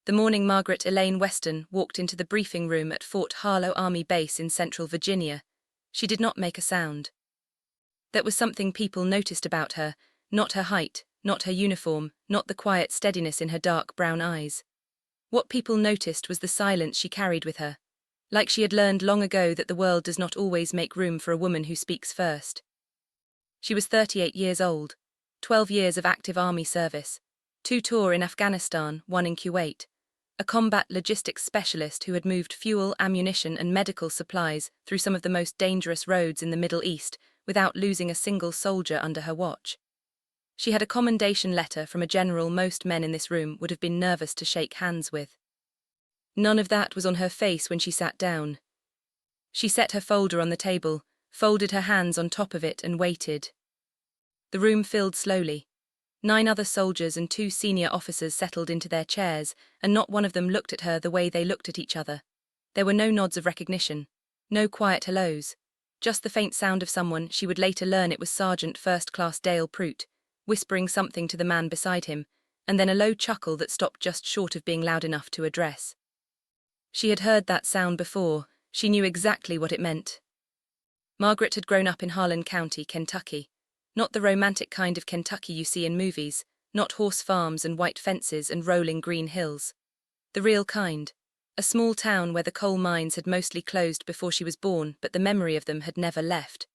The morning Margaret Elaine Weston walked into the briefing room at Fort Harlow Army Base in central Virginia, she did not make a sound. That was something people noticed about her, not her height, not her uniform, not the quiet steadiness in her dark brown eyes. What people noticed was the silence she carried with her, like she had learned long ago that the world does not always make room for a woman who speaks first. She was 38 years old, 12 years of active army service, 2 tours in Afghanistan, 1 in Kuwait, a combat logistics specialist who had moved fuel, ammunition and medical supplies through some of the most dangerous roads in the Middle East without losing a single soldier under her watch. She had a commendation letter from a general most men in this room would have been nervous to shake hands with. None of that was on her face when she sat down. She set her folder on the table, folded her hands on top of it and waited. The room filled slowly. 9 other soldiers and 2 senior officers settled into their chairs, and not one of them looked at her the way they looked at each other. There were no nods of recognition, no quiet hellos, just the faint sound of someone, she would later learn it was Sergeant First Class Dale Prout, whispering something to the man beside him, and then a low chuckle that stopped just short of being loud enough to address. She had heard that sound before, she knew exactly what it meant. Margaret had grown up in Harlan County, Kentucky. Not the romantic kind of Kentucky you see in movies, not horse farms and white fences and rolling green hills. The real kind. A small town where the coal mines had mostly closed before she was born, but the memory of them had never left.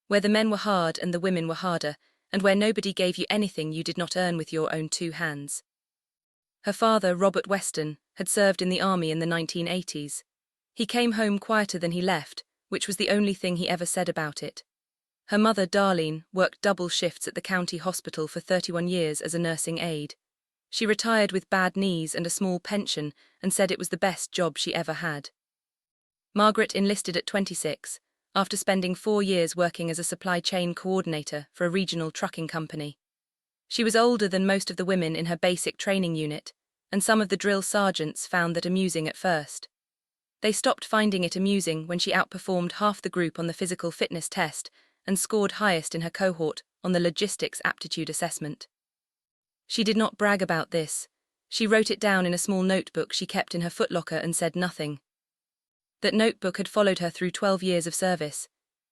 Where the men were hard and the women were harder, and where nobody gave you anything you did not earn with your own 2 hands. Her father, Robert Weston, had served in the army in the 1980s. He came home quieter than he left, which was the only thing he ever said about it. Her mother, Darlene, worked double shifts at the county hospital for 31 years as a nursing aide. She retired with bad knees and a small pension and said it was the best job she ever had. Margaret enlisted at 26, after spending 4 years working as a supply chain coordinator for a regional trucking company. She was older than most of the women in her basic training unit, and some of the drill sergeants found that amusing at first. They stopped finding it amusing when she outperformed half the group on the physical fitness test and scored highest in her cohort on the logistics aptitude assessment. She did not brag about this. She wrote it down in a small notebook she kept in her footlocker and said nothing. That notebook had followed her through 12 years of service.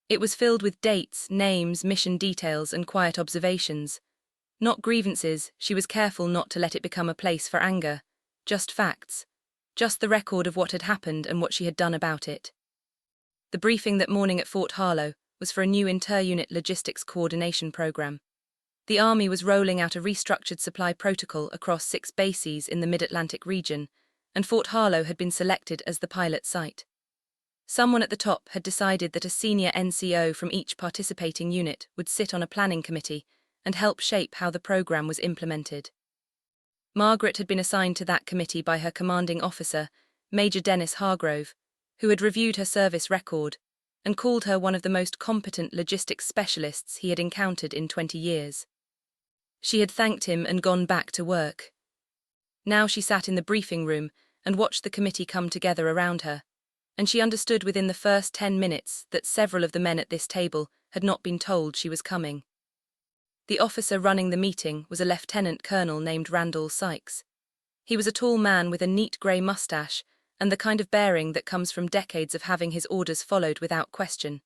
It was filled with dates, names, mission details, and quiet observations. Not grievances, she was careful not to let it become a place for anger. Just facts. Just the record of what had happened and what she had done about it. The briefing that morning at Fort Harlow was for a new inter-unit logistics coordination program. The Army was rolling out a restructured supply protocol across 6 bases in the Mid-Atlantic region, and Fort Harlow had been selected as the pilot site. Someone at the top had decided that a senior NCO from each participating unit would sit on a planning committee and help shape how the program was implemented. Margaret had been assigned to that committee by her commanding officer, Major Dennis Hargrove, who had reviewed her service record and called her one of the most competent logistics specialists he had encountered in 20 years. She had thanked him and gone back to work. Now she sat in the briefing room and watched the committee come together around her, and she understood within the first 10 minutes that several of the men at this table had not been told she was coming. The officer running the meeting was a lieutenant colonel named Randall Sykes. He was a tall man with a neat grey mustache and the kind of bearing that comes from decades of having his orders followed without question.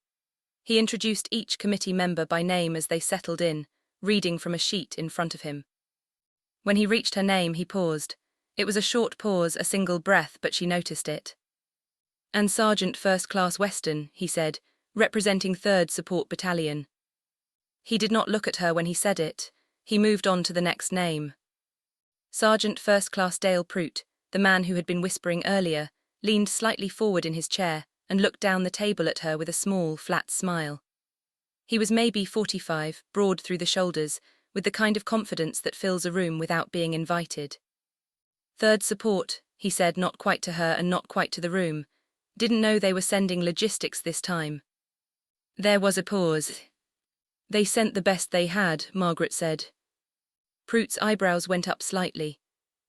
He introduced each committee member by name as they settled in, reading from a sheet in front of him. When he reached her name, he paused. It was a short pause, a single breath, but she noticed it. "And Sergeant First Class Weston," he said, representing 3rd Support Battalion. He did not look at her when he said it. He moved on to the next name. Sergeant First Class Dale Prout, the man who had been whispering earlier, leaned slightly forward in his chair and looked down the table at her with a small, flat smile. He was maybe 45, broad through the shoulders, with the kind of confidence that fills a room without being invited. "Third Support," he said, not quite to her and not quite to the room. "Didn't know they were sending logistics this time." There was a pause. "They sent the best they had," Margaret said. Prout's eyebrows went up slightly.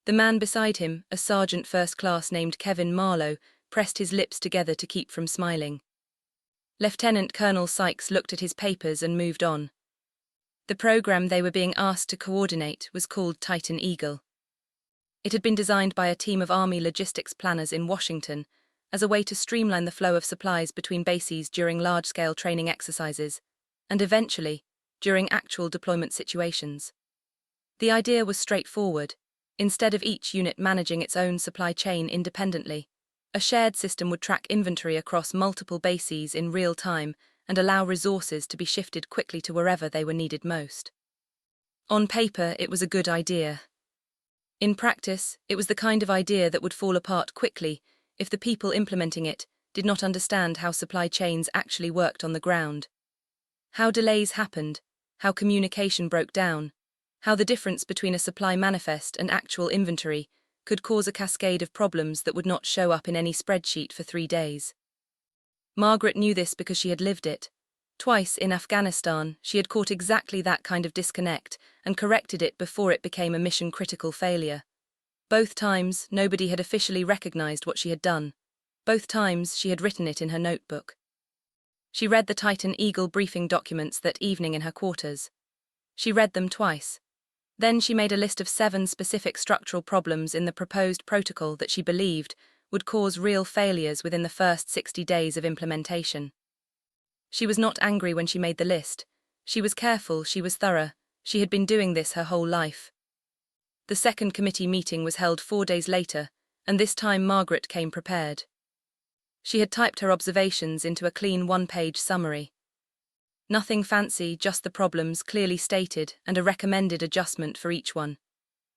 The man beside him, a sergeant first class named Kevin Marlowe, pressed his lips together to keep from smiling. Lieutenant Colonel Sykes looked at his papers and moved on. The program they were being asked to coordinate was called Titan Eagle. It had been designed by a team of Army logistics planners in Washington as a way to streamline the flow of supplies between bases during large-scale training exercises, and eventually, during actual deployment situations. The idea was straightforward. Instead of each unit managing its own supply chain independently, a shared system would track inventory across multiple bases in real time and allow resources to be shifted quickly to wherever they were needed most. On paper, it was a good idea. In practice, it was the kind of idea that would fall apart quickly if the people implementing it did not understand how supply chains actually worked on the ground. How delays happened, how communication broke down, how the difference between a supply manifest and actual inventory could cause a cascade of problems that would not show up in any spreadsheet for 3 days. Margaret knew this because she had lived it. Twice in Afghanistan, she had caught exactly that kind of disconnect and corrected it before it became a mission-critical failure. Both times, nobody had officially recognized what she had done. Both times, she had written it in her notebook. She read the Titan Eagle briefing documents that evening in her quarters. She read them twice. Then she made a list of 7 specific structural problems in the proposed protocol that she believed would cause real failures within the first 60 days of implementation. She was not angry when she made the list. She was careful, she was thorough. She had been doing this her whole life. The second committee meeting was held 4 days later, and this time Margaret came prepared. She had typed her observations into a clean 1-page summary. Nothing fancy, just the problems clearly stated and a recommended adjustment for each one.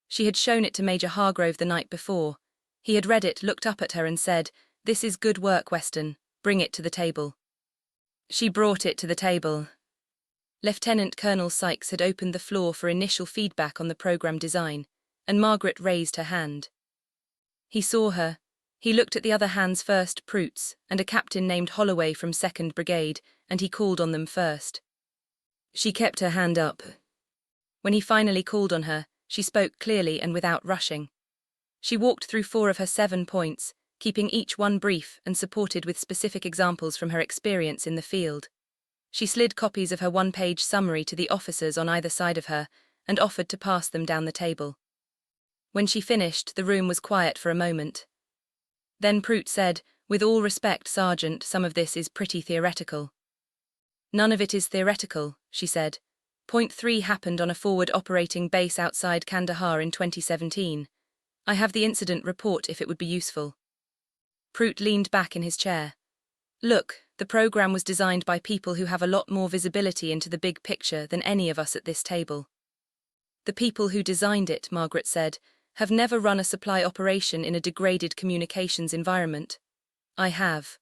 She had shown it to Major Hargrove the night before. He had read it, looked up at her and said, "This is good work, Weston. Bring it to the table." She brought it to the table. Lieutenant Colonel Sykes had opened the floor for initial feedback on the program design, and Margaret raised her hand. He saw her. He looked at the other hands first, Proots, and a captain named Holloway from 2nd Brigade, and he called on them first. She kept her hand up. When he finally called on her, she spoke clearly and without rushing. She walked through 4 of her 7 points, keeping each one brief and supported with specific examples from her experience in the field. She slid copies of her 1-page summary to the officers on either side of her and offered to pass them down the table. When she finished, the room was quiet for a moment. Then Prout said, "With all respect, Sergeant, some of this is pretty theoretical." "None of it is theoretical," she said. Point 3 happened on a forward operating base outside Kandahar in 2017. I have the incident report if it would be useful. Prout leaned back in his chair. "Look, the program was designed by people who have a lot more visibility into the big picture than any of us at this table." "The people who designed it," Margaret said, "have never run a supply operation in a degraded communications environment." "I have."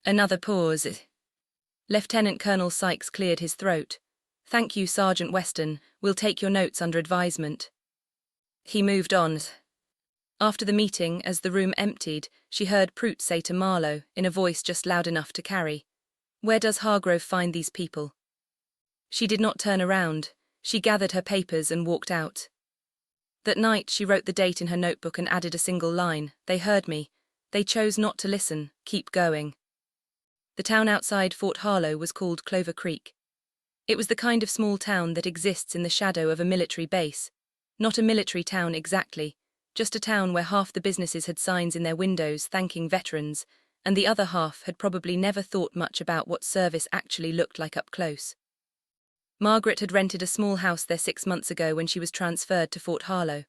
Another pause. Lieutenant Colonel Sykes cleared his throat. "Thank you, Sergeant Weston. We'll take your notes under advisement." He moved on. After the meeting, as the room emptied, she heard Prout say to Marlowe, in a voice just loud enough to carry, "Where does Hargrove find these people?" She did not turn around. She gathered her papers and walked out. That night, she wrote the date in her notebook and added a single line, "They heard me. They chose not to listen. Keep going." The town outside Fort Harlow was called Clover Creek. It was the kind of small town that exists in the shadow of a military base. Not a military town exactly, just a town where half the businesses had signs in their windows thanking veterans, and the other half had probably never thought much about what service actually looked like up close. Margaret had rented a small house there 6 months ago when she was transferred to Fort Harlow.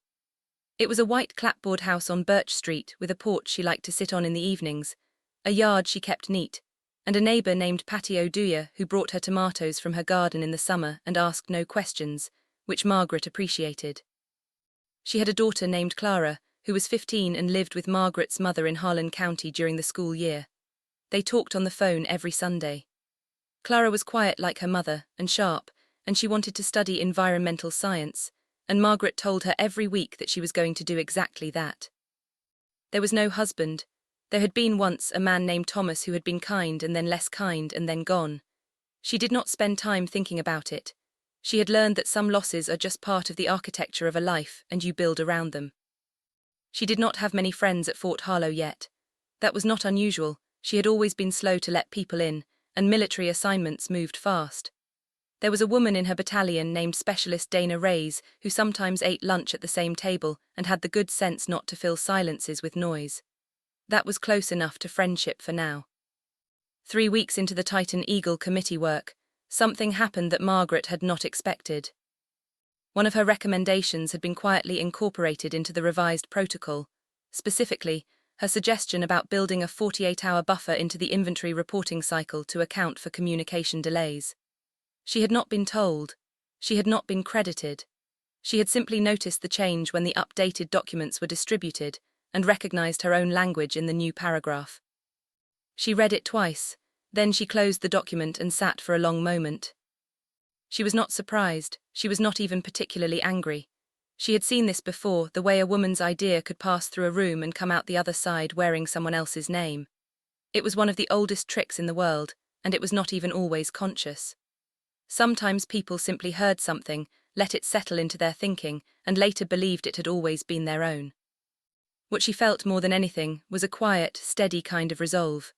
It was a white clapboard house on Birch Street with a porch she liked to sit on in the evenings, a yard she kept neat, and a neighbour named Patty O'Dwyer who brought her tomatoes from her garden in the summer and asked no questions, which Margaret appreciated. She had a daughter named Clara, who was 15 and lived with Margaret's mother in Harlan County during the school year. They talked on the phone every Sunday. Clara was quiet like her mother, and sharp, and she wanted to study environmental science, and Margaret told her every week that she was going to do exactly that. There was no husband. There had been once a man named Thomas who had been kind and then less kind and then gone. She did not spend time thinking about it. She had learned that some losses are just part of the architecture of a life and you build around them. She did not have many friends at Fort Harlow yet. That was not unusual. She had always been slow to let people in, and military assignments moved fast. There was a woman in her battalion named Specialist Dana Reyes who sometimes ate lunch at the same table and had the good sense not to fill silences with noise. That was close enough to friendship for now. 3 weeks into the Titan Eagle committee work, something happened that Margaret had not expected. One of her recommendations had been quietly incorporated into the revised protocol, specifically, her suggestion about building a 48-hour buffer into the inventory reporting cycle to account for communication delays. She had not been told. She had not been credited. She had simply noticed the change when the updated documents were distributed and recognized her own language in the new paragraph. She read it twice, then she closed the document and sat for a long moment. She was not surprised, she was not even particularly angry. She had seen this before, the way a woman's idea could pass through a room and come out the other side wearing someone else's name. It was one of the oldest tricks in the world, and it was not even always conscious. Sometimes people simply heard something, let it settle into their thinking, and later believed it had always been their own. What she felt more than anything was a quiet, steady kind of resolve.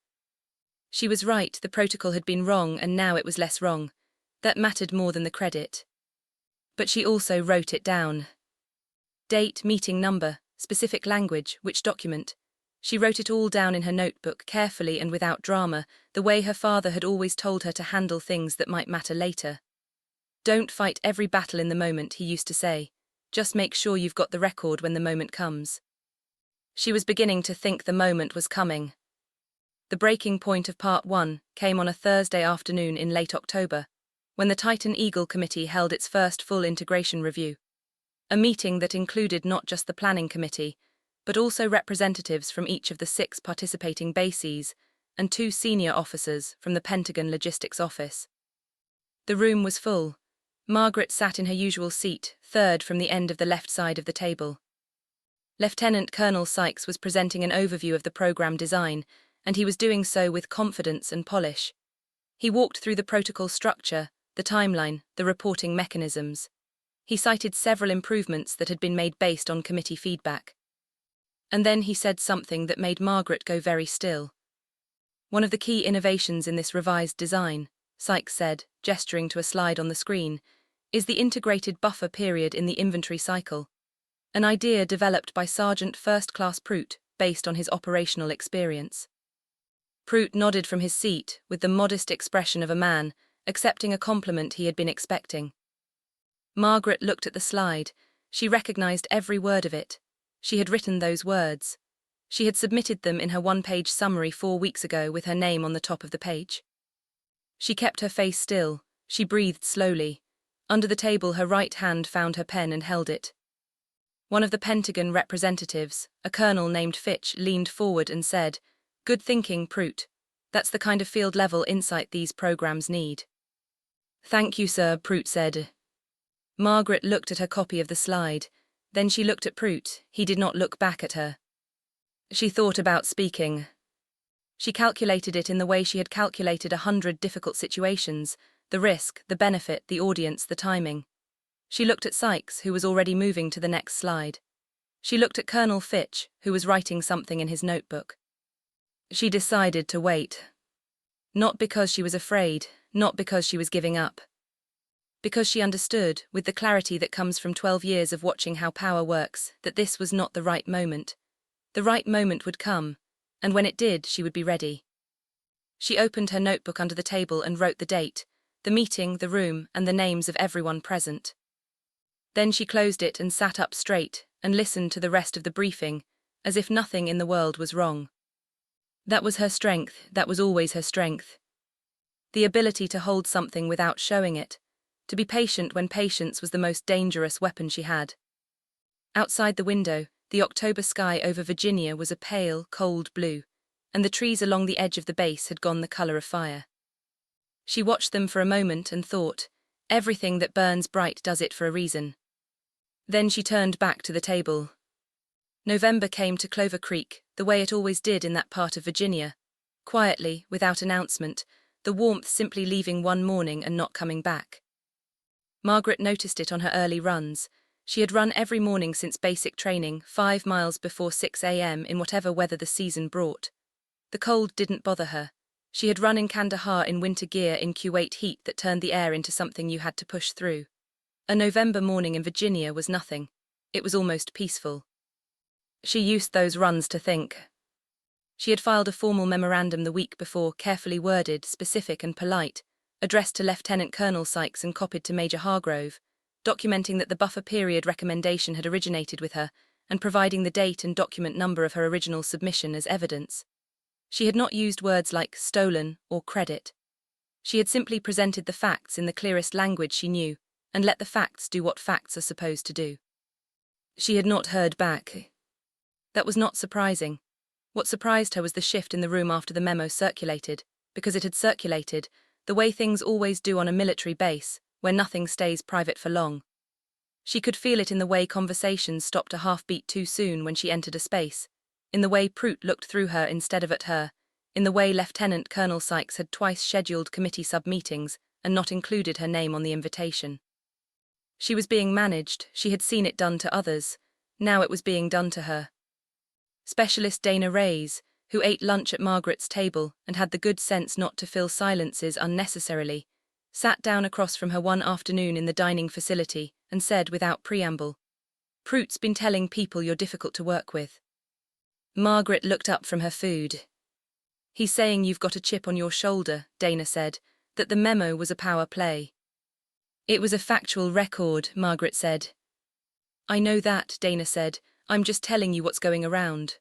She was right, the protocol had been wrong and now it was less wrong. That mattered more than the credit. But she also wrote it down. Date, meeting number, specific language, which document. She wrote it all down in her notebook, carefully and without drama, the way her father had always told her to handle things that might matter later. Don't fight every battle in the moment, he used to say. Just make sure you've got the record when the moment comes. She was beginning to think the moment was coming. The breaking point of Part 1 came on a Thursday afternoon in late October, when the Titan Eagle Committee held its first full integration review. A meeting that included not just the planning committee, but also representatives from each of the 6 participating bases and 2 senior officers from the Pentagon Logistics Office. The room was full. Margaret sat in her usual seat, third from the end of the left side of the table. Lieutenant Colonel Sykes was presenting an overview of the program design, and he was doing so with confidence and polish. He walked through the protocol structure, the timeline, the reporting mechanisms. He cited several improvements that had been made based on committee feedback. And then he said something that made Margaret go very still. One of the key innovations in this revised design, Sykes said, gesturing to a slide on the screen, is the integrated buffer period in the inventory cycle, an idea developed by Sergeant First Class Prout based on his operational experience. Prout nodded from his seat with the modest expression of a man accepting a compliment he had been expecting. Margaret looked at the slide. She recognized every word of it. She had written those words. She had submitted them in her 1-page summary 4 weeks ago with her name on the top of the page. She kept her face still. She breathed slowly. Under the table, her right hand found her pen and held it. One of the Pentagon representatives, a colonel named Fitch, leaned forward and said, "Good thinking, Prout. That's the kind of field-level insight these programs need." "Thank you, sir," Prout said. Margaret looked at her copy of the slide. Then she looked at Prout. He did not look back at her. She thought about speaking. She calculated it in the way she had calculated 100 difficult situations, the risk, the benefit, the audience, the timing. She looked at Sykes, who was already moving to the next slide. She looked at Colonel Fitch, who was writing something in his notebook. She decided to wait. Not because she was afraid, not because she was giving up. Because she understood, with the clarity that comes from 12 years of watching how power works, that this was not the right moment. The right moment would come, and when it did, she would be ready. She opened her notebook under the table and wrote the date, the meeting, the room, and the names of everyone present. Then she closed it and sat up straight and listened to the rest of the briefing, as if nothing in the world was wrong. That was her strength, that was always her strength. The ability to hold something without showing it, to be patient when patience was the most dangerous weapon she had. Outside the window, the October sky over Virginia was a pale, cold blue, and the trees along the edge of the base had gone the color of fire. She watched them for a moment and thought, everything that burns bright does it for a reason. Then she turned back to the table. November came to Clover Creek, the way it always did in that part of Virginia, quietly, without announcement, the warmth simply leaving one morning and not coming back. Margaret noticed it on her early runs. She had run every morning since basic training, 5 miles before 6 a.m. in whatever weather the season brought. The cold didn't bother her. She had run in Kandahar in winter gear in Kuwait heat that turned the air into something you had to push through. A November morning in Virginia was nothing. It was almost peaceful. She used those runs to think. She had filed a formal memorandum the week before, carefully worded, specific and polite, addressed to Lieutenant Colonel Sykes and copied to Major Hargrove, documenting that the buffer period recommendation had originated with her, and providing the date and document number of her original submission as evidence. She had not used words like stolen or credit. She had simply presented the facts in the clearest language she knew, and let the facts do what facts are supposed to do. She had not heard back. That was not surprising. What surprised her was the shift in the room after the memo circulated, because it had circulated, the way things always do on a military base, where nothing stays private for long. She could feel it in the way conversations stopped a half-beat too soon when she entered a space, in the way Prout looked through her instead of at her, in the way Lieutenant Colonel Sykes had twice scheduled committee sub-meetings and not included her name on the invitation. She was being managed, she had seen it done to others, now it was being done to her. Specialist Dana Reyes, who ate lunch at Margaret's table and had the good sense not to fill silences unnecessarily, sat down across from her one afternoon in the dining facility and said without preamble, "Prout's been telling people you're difficult to work with." Margaret looked up from her food. "He's saying you've got a chip on your shoulder," Dana said, "that the memo was a power play." "It was a factual record," Margaret said. "I know that," Dana said. "I'm just telling you what's going around."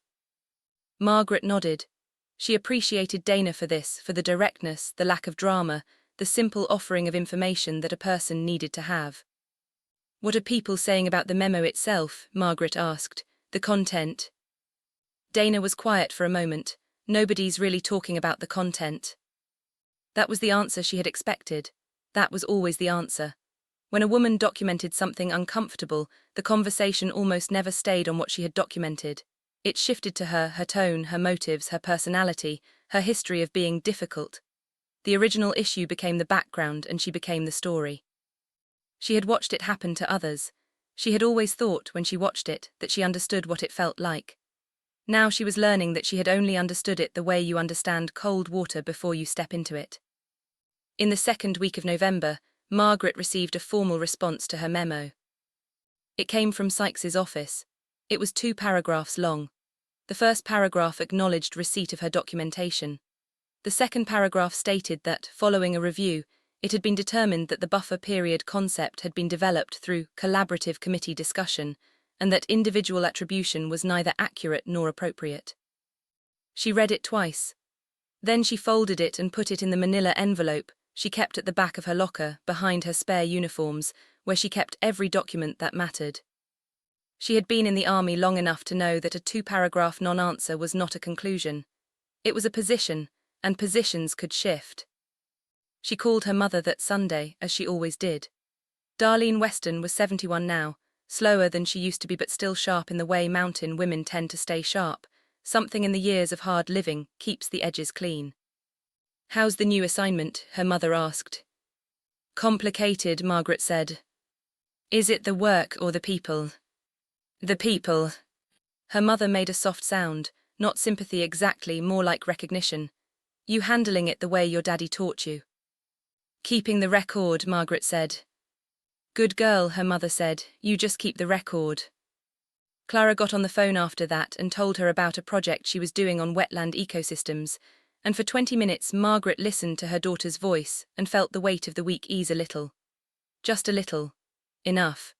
Margaret nodded. She appreciated Dana for this, for the directness, the lack of drama, the simple offering of information that a person needed to have. "What are people saying about the memo itself?" Margaret asked. "The content?" Dana was quiet for a moment. "Nobody's really talking about the content." That was the answer she had expected. That was always the answer. When a woman documented something uncomfortable, the conversation almost never stayed on what she had documented. It shifted to her, her tone, her motives, her personality, her history of being difficult. The original issue became the background and she became the story. She had watched it happen to others. She had always thought, when she watched it, that she understood what it felt like. Now she was learning that she had only understood it the way you understand cold water before you step into it. In the second week of November, Margaret received a formal response to her memo. It came from Sykes's office. It was 2 paragraphs long. The first paragraph acknowledged receipt of her documentation. The second paragraph stated that, following a review, it had been determined that the buffer period concept had been developed through collaborative committee discussion, and that individual attribution was neither accurate nor appropriate. She read it twice. Then she folded it and put it in the manila envelope she kept at the back of her locker, behind her spare uniforms, where she kept every document that mattered. She had been in the army long enough to know that a 2-paragraph non-answer was not a conclusion. It was a position, and positions could shift. She called her mother that Sunday, as she always did. Darlene Weston was 71 now, slower than she used to be but still sharp in the way mountain women tend to stay sharp. Something in the years of hard living keeps the edges clean. "How's the new assignment?" her mother asked. "Complicated," Margaret said. "Is it the work or the people?" "The people." Her mother made a soft sound, not sympathy exactly, more like recognition. "You handling it the way your daddy taught you?" "Keeping the record," Margaret said. "Good girl," her mother said. "You just keep the record." Clara got on the phone after that and told her about a project she was doing on wetland ecosystems, and for 20 minutes Margaret listened to her daughter's voice and felt the weight of the week ease a little. Just a little. Enough.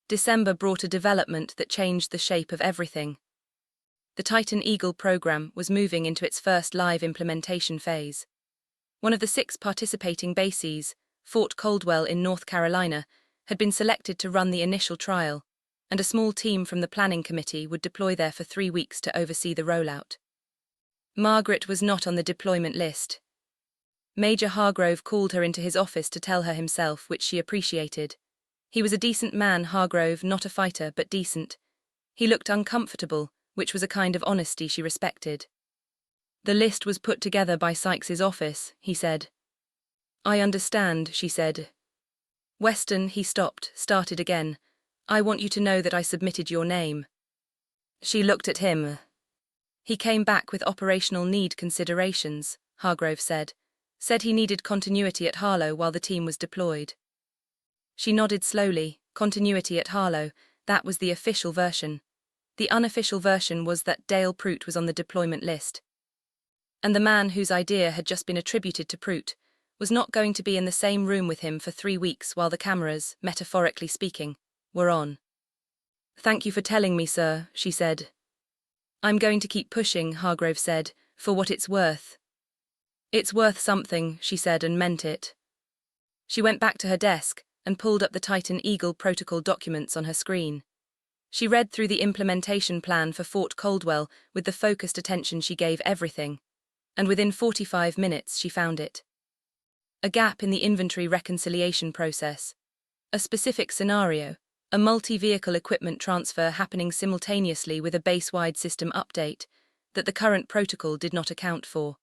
December brought a development that changed the shape of everything. The Titan Eagle program was moving into its first live implementation phase. One of the 6 participating bases, Fort Caldwell in North Carolina, had been selected to run the initial trial, and a small team from the planning committee would deploy there for 3 weeks to oversee the rollout. Margaret was not on the deployment list. Major Hargrove called her into his office to tell her himself, which she appreciated. He was a decent man, Hargrove, not a fighter, but decent. He looked uncomfortable, which was a kind of honesty she respected. "The list was put together by Sykes's office," he said. "I understand," she said. "Weston," he stopped, started again. "I want you to know that I submitted your name." She looked at him. He came back with operational need considerations. Hargrove said. Said he needed continuity at Harlow while the team was deployed. She nodded slowly. Continuity at Harlow, that was the official version. The unofficial version was that Dale Prout was on the deployment list. And the man whose idea had just been attributed to Prout was not going to be in the same room with him for 3 weeks while the cameras, metaphorically speaking, were on. "Thank you for telling me, sir," she said. "I'm going to keep pushing," Hargrove said, "for what it's worth." "It's worth something," she said, and meant it. She went back to her desk and pulled up the Titan Eagle protocol documents on her screen. She read through the implementation plan for Fort Caldwell with the focused attention she gave everything, and within 45 minutes she found it. A gap in the inventory reconciliation process. A specific scenario, a multi-vehicle equipment transfer happening simultaneously with a base-wide system update that the current protocol did not account for.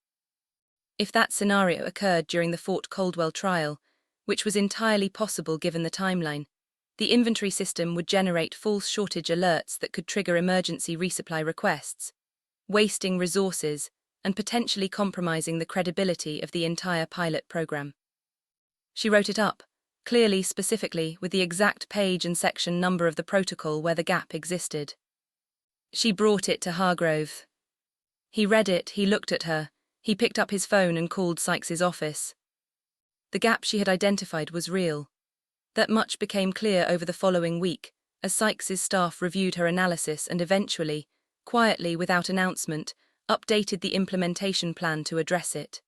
If that scenario occurred during the Fort Caldwell trial, which was entirely possible given the timeline, the inventory system would generate false shortage alerts that could trigger emergency resupply requests, wasting resources and potentially compromising the credibility of the entire pilot program. She wrote it up, clearly, specifically, with the exact page and section number of the protocol where the gap existed. She brought it to Hargrove. He read it, he looked at her, he picked up his phone and called Sykes's office. The gap she had identified was real. That much became clear over the following week, as Sykes's staff reviewed her analysis and eventually, quietly without announcement, updated the implementation plan to address it.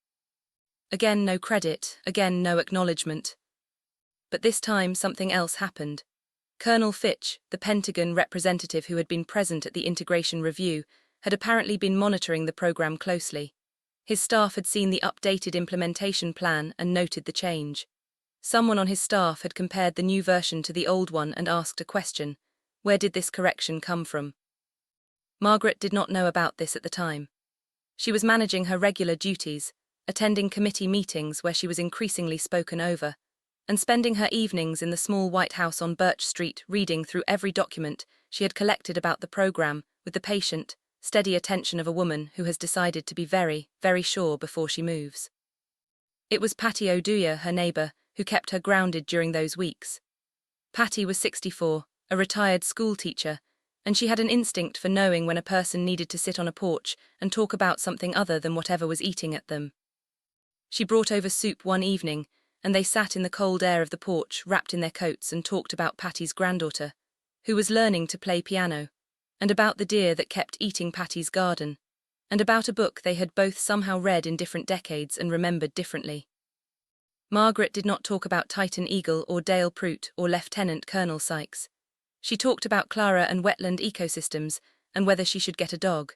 Again no credit, again no acknowledgement. But this time something else happened. Colonel Fitch, the Pentagon representative who had been present at the integration review, had apparently been monitoring the program closely. His staff had seen the updated implementation plan and noted the change. Someone on his staff had compared the new version to the old one and asked a question: where did this correction come from? Margaret did not know about this at the time. She was managing her regular duties, attending committee meetings where she was increasingly spoken over, and spending her evenings in the small White House on Birch Street reading through every document she had collected about the program with the patient, steady attention of a woman who has decided to be very, very sure before she moves. It was Patty O'Dwyer, her neighbour, who kept her grounded during those weeks. Patty was 64, a retired schoolteacher, and she had an instinct for knowing when a person needed to sit on a porch and talk about something other than whatever was eating at them. She brought over soup one evening, and they sat in the cold air of the porch, wrapped in their coats, and talked about Patty's granddaughter, who was learning to play piano, and about the deer that kept eating Patty's garden, and about a book they had both somehow read in different decades and remembered differently. Margaret did not talk about Titan Eagle or Dale Prout or Lieutenant Colonel Sykes. She talked about Clara and wetland ecosystems and whether she should get a dog.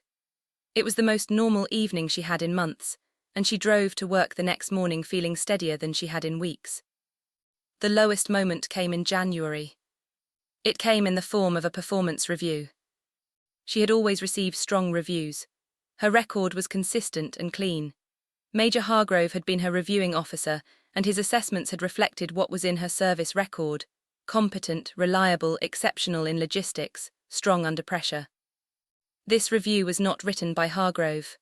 It was the most normal evening she had in months, and she drove to work the next morning feeling steadier than she had in weeks. The lowest moment came in January. It came in the form of a performance review. She had always received strong reviews. Her record was consistent and clean. Major Hargrove had been her reviewing officer, and his assessments had reflected what was in her service record: competent, reliable, exceptional in logistics, strong under pressure. This review was not written by Hargrove.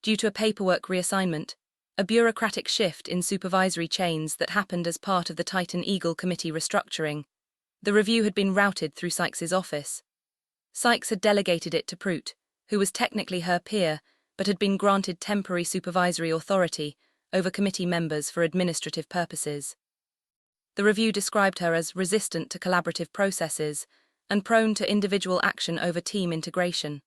Due to a paperwork reassignment, a bureaucratic shift in supervisory chains that happened as part of the Titan Eagle Committee restructuring, the review had been routed through Sykes's office. Sykes had delegated it to Prout, who was technically her peer, but had been granted temporary supervisory authority over committee members for administrative purposes. The review described her as resistant to collaborative processes and prone to individual action over team integration.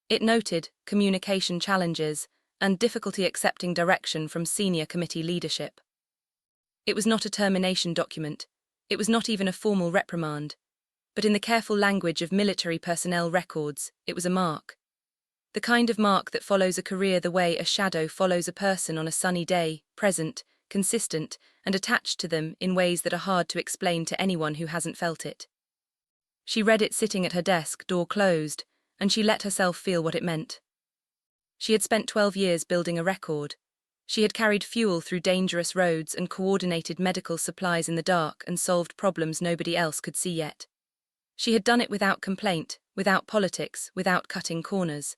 It noted communication challenges and difficulty accepting direction from senior committee leadership. It was not a termination document. It was not even a formal reprimand. But in the careful language of military personnel records, it was a mark. The kind of mark that follows a career the way a shadow follows a person on a sunny day, present, consistent, and attached to them in ways that are hard to explain to anyone who hasn't felt it. She read it sitting at her desk, door closed, and she let herself feel what it meant. She had spent 12 years building a record. She had carried fuel through dangerous roads and coordinated medical supplies in the dark and solved problems nobody else could see yet. She had done it without complaint, without politics, without cutting corners.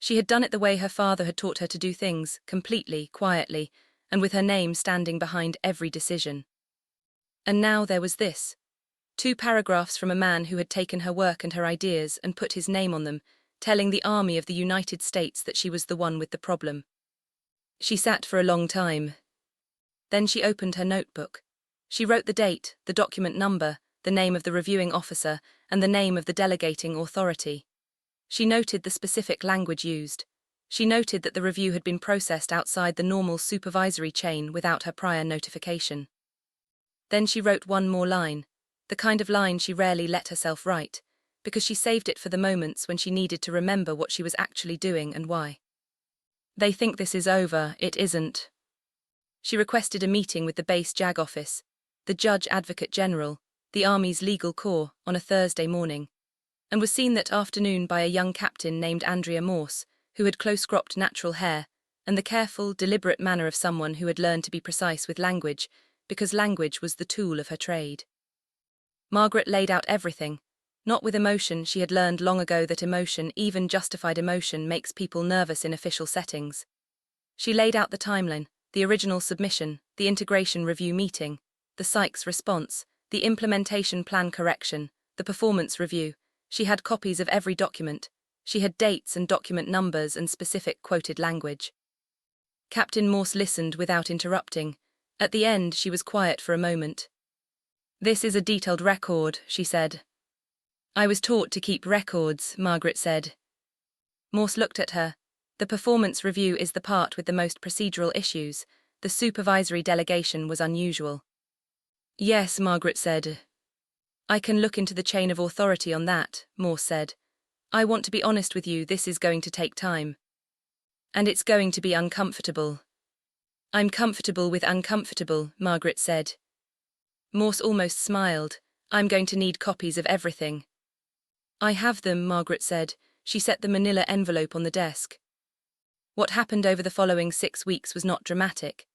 She had done it the way her father had taught her to do things, completely, quietly, and with her name standing behind every decision. And now there was this. 2 paragraphs from a man who had taken her work and her ideas and put his name on them, telling the Army of the United States that she was the one with the problem. She sat for a long time. Then she opened her notebook. She wrote the date, the document number, the name of the reviewing officer, and the name of the delegating authority. She noted the specific language used. She noted that the review had been processed outside the normal supervisory chain without her prior notification. Then she wrote one more line, the kind of line she rarely let herself write, because she saved it for the moments when she needed to remember what she was actually doing and why. They think this is over, it isn't. She requested a meeting with the base JAG office, the Judge Advocate General, the Army's legal corps, on a Thursday morning, and was seen that afternoon by a young captain named Andrea Morse, who had close-cropped natural hair, and the careful, deliberate manner of someone who had learned to be precise with language, because language was the tool of her trade. Margaret laid out everything. Not with emotion. She had learned long ago that emotion, even justified emotion, makes people nervous in official settings. She laid out the timeline, the original submission, the integration review meeting, the Sykes response, the implementation plan correction, the performance review. She had copies of every document. She had dates and document numbers and specific quoted language. Captain Morse listened without interrupting. At the end, she was quiet for a moment. "This is a detailed record," she said. "I was taught to keep records," Margaret said. Morse looked at her. "The performance review is the part with the most procedural issues. The supervisory delegation was unusual." "Yes," Margaret said. "I can look into the chain of authority on that," Morse said. "I want to be honest with you, this is going to take time. And it's going to be uncomfortable." "I'm comfortable with uncomfortable," Margaret said. Morse almost smiled. "I'm going to need copies of everything." "I have them," Margaret said. She set the manila envelope on the desk. What happened over the following 6 weeks was not dramatic.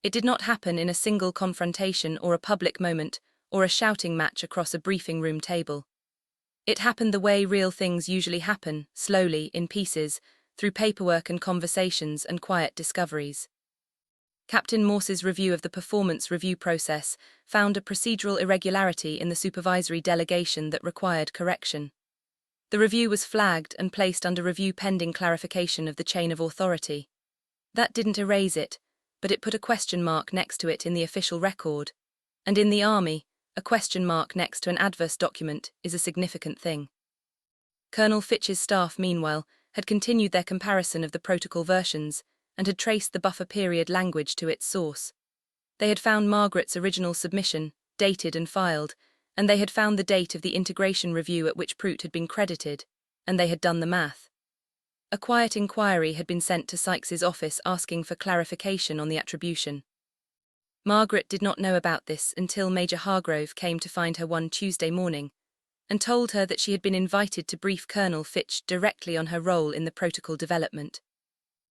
It did not happen in a single confrontation or a public moment or a shouting match across a briefing room table. It happened the way real things usually happen, slowly, in pieces, through paperwork and conversations and quiet discoveries. Captain Morse's review of the performance review process found a procedural irregularity in the supervisory delegation that required correction. The review was flagged and placed under review pending clarification of the chain of authority. That didn't erase it, but it put a question mark next to it in the official record. And in the Army, a question mark next to an adverse document is a significant thing. Colonel Fitch's staff, meanwhile, had continued their comparison of the protocol versions and had traced the buffer period language to its source. They had found Margaret's original submission, dated and filed, and they had found the date of the integration review at which Prout had been credited, and they had done the math. A quiet inquiry had been sent to Sykes's office asking for clarification on the attribution. Margaret did not know about this until Major Hargrove came to find her one Tuesday morning and told her that she had been invited to brief Colonel Fitch directly on her role in the protocol development.